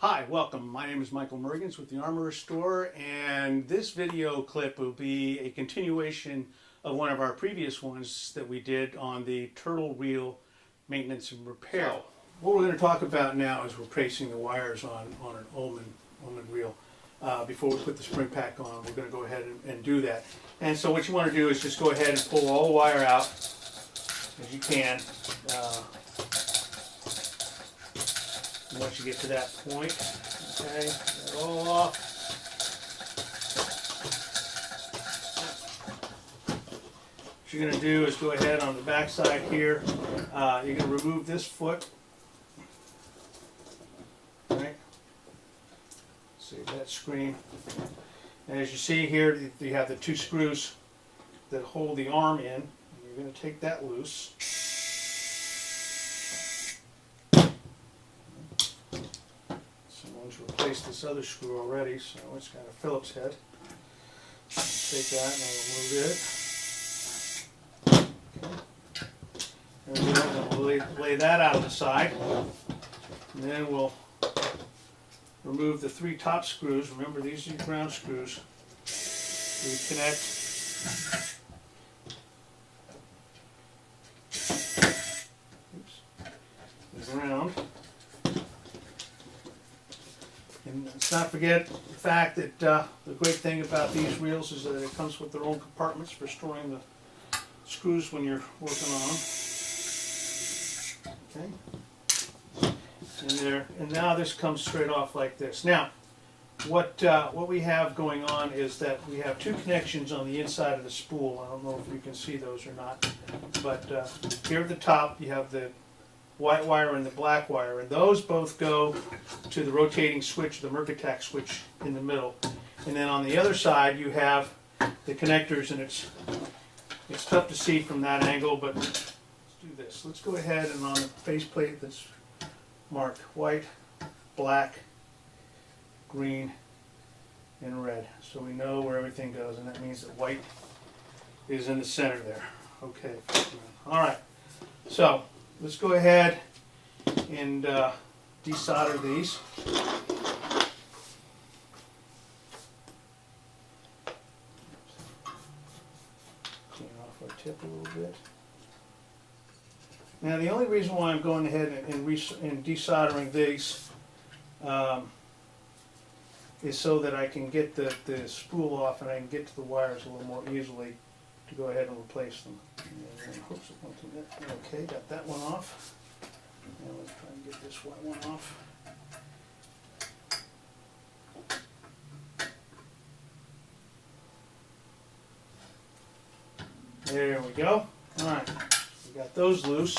Hi, welcome. My name is Michael Mergens with the Armorer Store, and this video clip will be a continuation of one of our previous ones that we did on the turtle reel maintenance and repair. So, what we're going to talk about now is replacing the wires on an Uhlmann reel. Before we put the spring pack on, we're going to go ahead and do that. And so what you want to do is just go ahead and pull all the wire out as you can. Once you get to that point, okay, get it all off. What you're going to do is go ahead on the back side here. You're going to remove this foot. Right? See that screen. And as you see here, you have the two screws that hold the arm in. You're going to take that loose. Replace this other screw already, so it's got a Phillips head. Take that and I'll remove it. Okay. And we'll lay that out of the side. And then we'll remove the three top screws. Remember, these are your ground screws. Reconnect. The ground. And let's not forget the fact that the great thing about these reels is that it comes with their own compartments for storing the screws when you're working on them. Okay. And now this comes straight off like this. Now, what we have going on is that we have two connections on the inside of the spool. I don't know if you can see those or not, but here at the top you have the white wire and the black wire, and those both go to the rotating switch, the Mercatac switch in the middle. And then on the other side you have the connectors, and it's tough to see from that angle, but let's do this. Let's go ahead and on the faceplate that's marked white, black, green, and red, so we know where everything goes, and that means that white is in the center there. Okay, all right, so let's go ahead and desolder these. Clean off our tip a little bit. Now the only reason why I'm going ahead and desoldering these is so that I can get the spool off and I can get to the wires a little more easily to go ahead and replace them. Oops, okay, got that one off. Now let's try and get this white one off. There we go. Alright, we got those loose.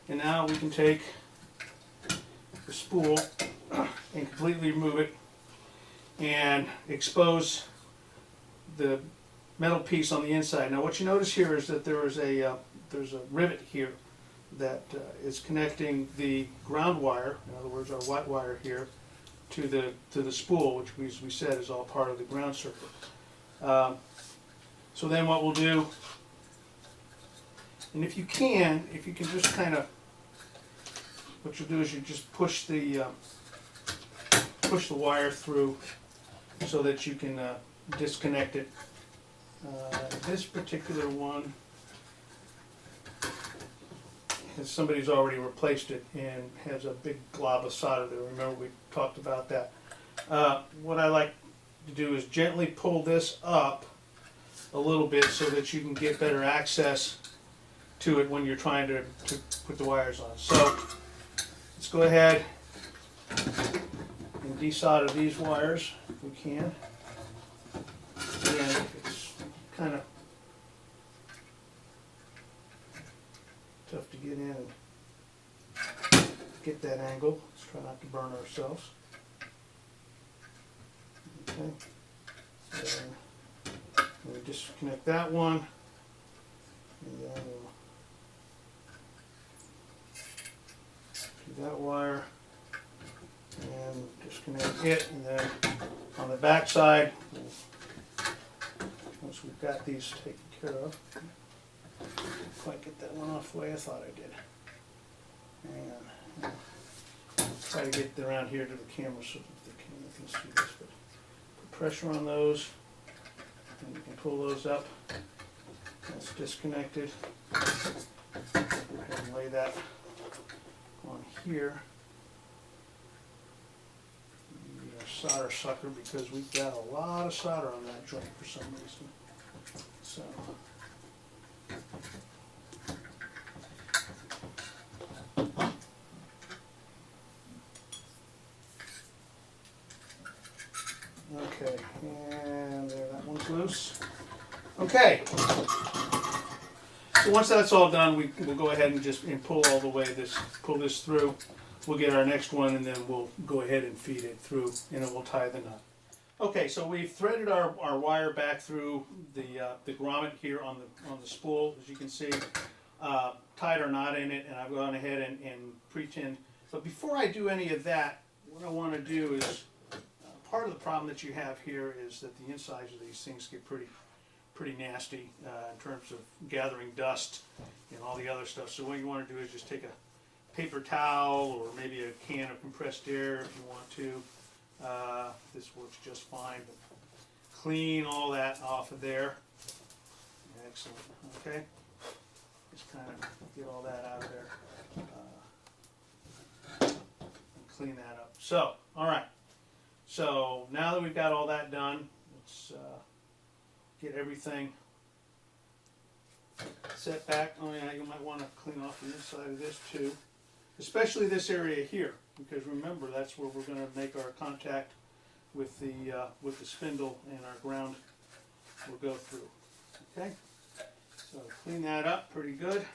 And now we can take the spool and completely remove it and expose the metal piece on the inside. Now what you notice here is that there's a rivet here that is connecting the ground wire, in other words our white wire here, to the spool, which we said is all part of the ground circuit. So then what we'll do, and if you can just kind of, what you'll do is you just push the wire through so that you can disconnect it. This particular one, somebody's already replaced it and has a big glob of solder there. Remember we talked about that. What I like to do is gently pull this up a little bit so that you can get better access to it when you're trying to put the wires on. So let's go ahead and desolder these wires if we can. And it's kind of tough to get in and get that angle. Let's try not to burn ourselves. Okay. So we disconnect that one, and then we'll do that wire and disconnect it, and then on the back side, once we've got these taken care of, didn't quite get that one off the way I thought I did. Hang on. try to get around here to the camera so that the camera can see this. But put pressure on those, and you can pull those up. That's disconnected. Go ahead and lay that on here. We need our solder sucker because we've got a lot of solder on that joint for some reason. So. Okay, and there, that one's loose. Okay. So once that's all done, we'll go ahead and just pull all the way pull this through. We'll get our next one, and then we'll go ahead and feed it through, and then we'll tie the nut. Okay, so we've threaded our wire back through the grommet here on the spool, as you can see. Tied our knot in it, and I've gone ahead and pre-tinned. But before I do any of that, what I want to do is, part of the problem that you have here is that the insides of these things get pretty nasty in terms of gathering dust and all the other stuff. So what you want to do is just take a paper towel or maybe a can of compressed air if you want to. This works just fine. But clean all that off of there. Excellent. Okay. Just kind of get all that out of there. And clean that up. So, all right. So now that we've got all that done, let's get everything set back. Oh yeah, you might want to clean off the inside of this too, especially this area here, because remember that's where we're going to make our contact with the spindle, and our ground will go through. Okay, so clean that up pretty good.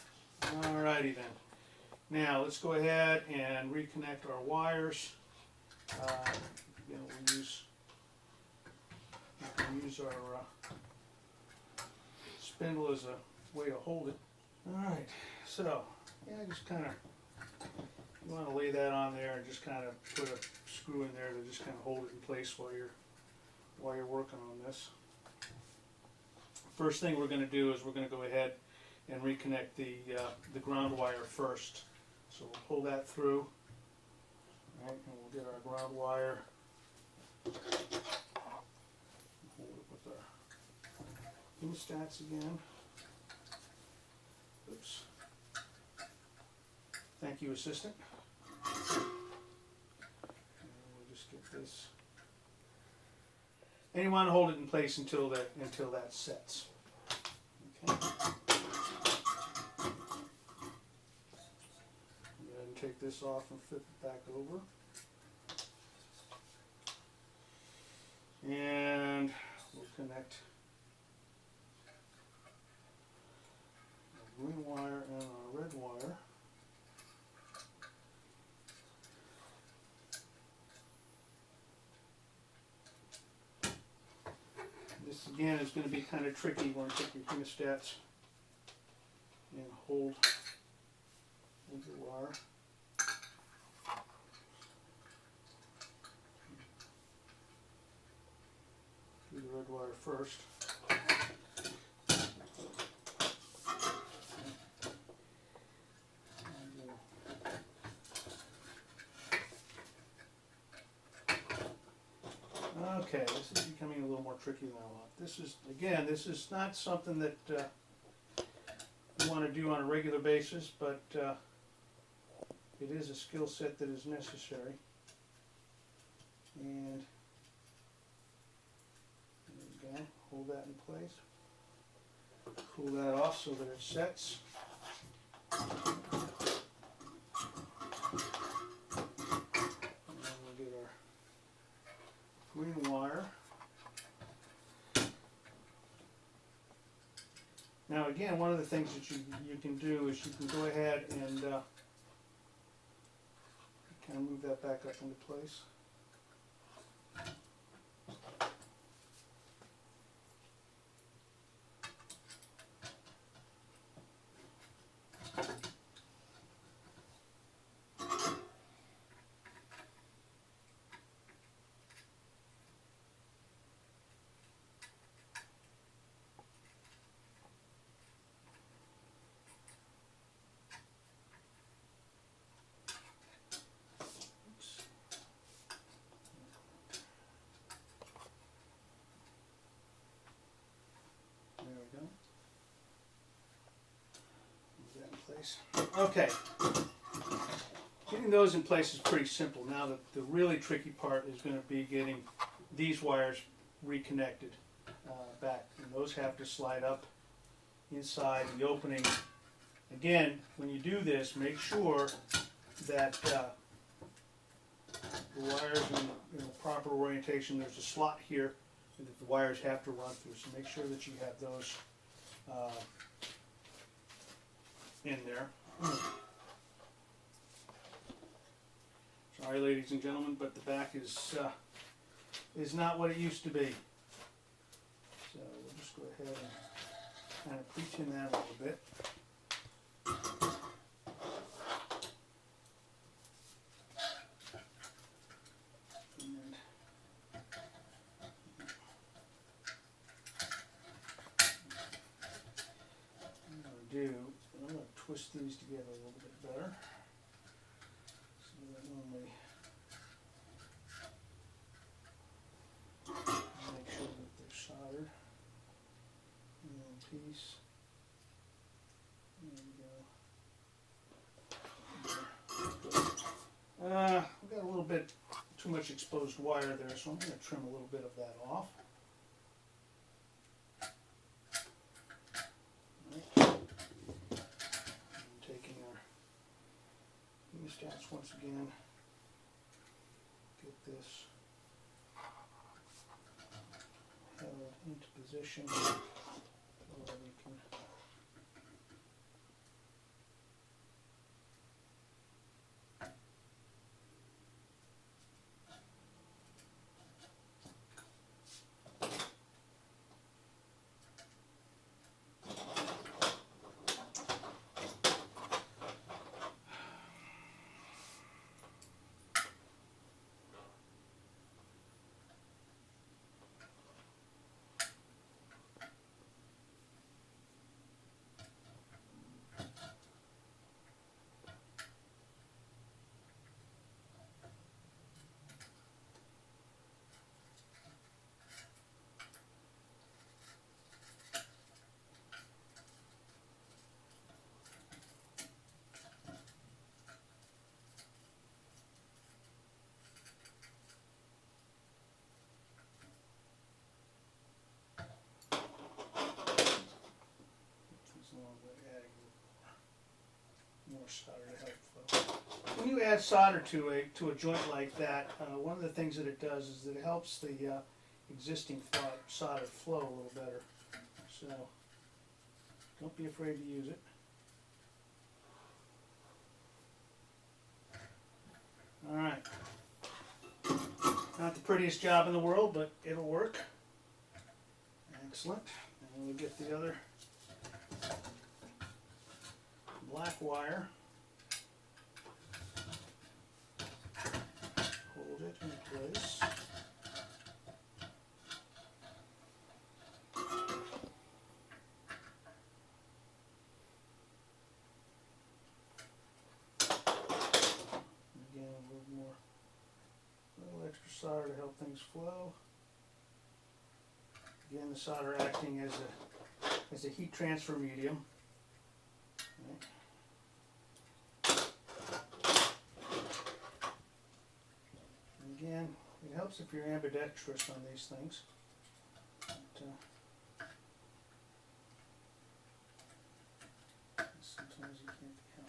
Alrighty then. Now let's go ahead and reconnect our wires. We'll use our spindle as a way to hold it. Alright, so yeah, just kind of, you want to lay that on there and just kind of put a screw in there to just kind of hold it in place while you're working on this. First thing we're going to do is we're going to go ahead and reconnect the ground wire first. So we'll pull that through, right, and we'll get our ground wire. Hold it with our hemostats again. Oops. Thank you, assistant. And we'll just get this. And you want to hold it in place until that sets. Okay. Go ahead and take this off and flip it back over. And we'll connect our green wire and our red wire. This again is going to be kind of tricky. You want to take your hemostats and hold your wire. Do the red wire first. Okay, this is becoming a little more tricky than I want. This is not something that you want to do on a regular basis, but it is a skill set that is necessary. And there we go. Hold that in place. Cool that off so that it sets. And then we'll get our green wire. Now again, one of the things that you can do is you can go ahead and kind of move that back up into place. Oops. place. Okay. Getting those in place is pretty simple. Now the really tricky part is going to be getting these wires reconnected back. And those have to slide up inside the opening. Again, when you do this, make sure that the wires in the proper orientation. There's a slot here that the wires have to run through, so make sure that you have those in there. Sorry, ladies and gentlemen, but the back is not what it used to be. So we'll just go ahead and kind of pre-tin that a little bit. And I'm going to twist these together a little bit better. So that when we make sure that they're soldered in one piece. There we go. We've got a little bit too much exposed wire there, so I'm going to trim a little bit of that off. Stats once again, get this held into position so that we can more solder to help flow. When you add solder to a joint like that, one of the things that it does is that it helps the existing solder flow a little better. So don't be afraid to use it. All right. Not the prettiest job in the world, but it'll work. Excellent. And we'll get the other black wire. Hold it in place. Again, a little extra solder to help things flow. Again, the solder acting as a heat transfer medium. Right. And again, it helps if you're ambidextrous on these things. But, sometimes you can't count.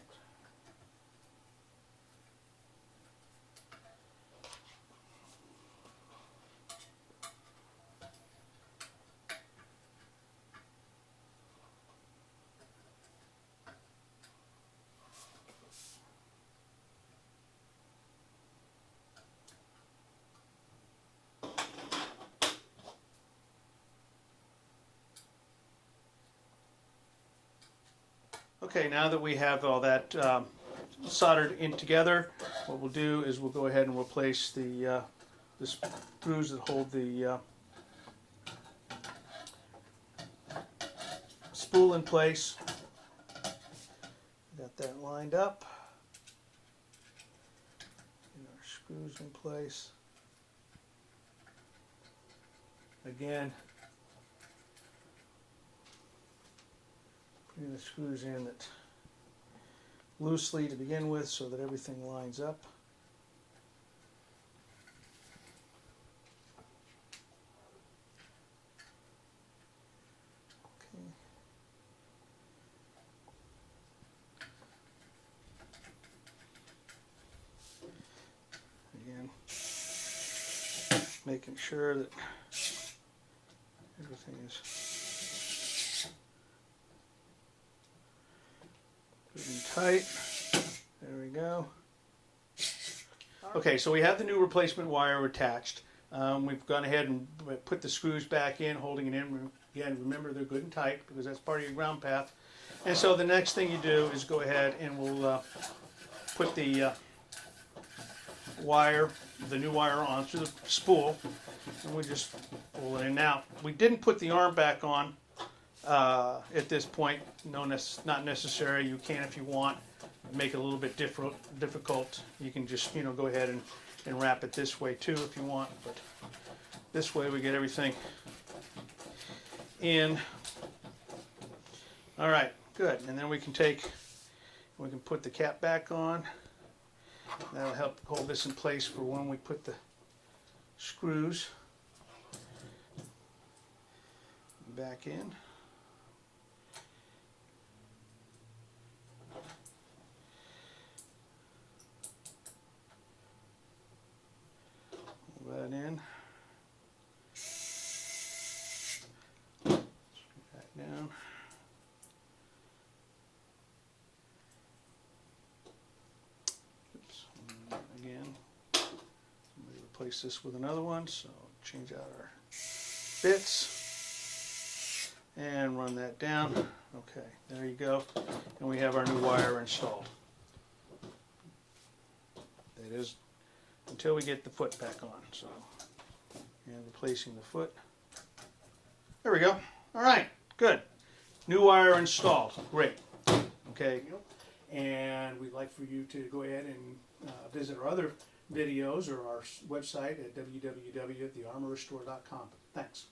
Okay, now that we have all that soldered in together, what we'll do is we'll go ahead and replace the screws that hold the spool in place. Got that lined up. Get our screws in place. Again, putting the screws in that loosely to begin with so that everything lines up. Okay. Again, making sure that everything is good and tight. There we go. Okay, so we have the new replacement wire attached. We've gone ahead and put the screws back in, holding it in. Again, remember they're good and tight because that's part of your ground path. And so the next thing you do is go ahead and we'll put the wire, the new wire onto the spool, and we just pull it in. Now, we didn't put the arm back on at this point. No, not necessary. You can if you want. Make it a little bit difficult. You can just, you know, go ahead and wrap it this way too if you want. But this way we get everything in. All right, good. And then we can put the cap back on. That'll help hold this in place for when we put the screws back in. Pull that in. Back down. Again, somebody replace this with another one, so change out our bits and run that down. Okay, there you go, and we have our new wire installed. That is until we get the foot back on. So, and replacing the foot. There we go. All right, good. New wire installed. Great. Okay. And we'd like for you to go ahead and visit our other videos or our website at www.thearmorerstore.com. Thanks.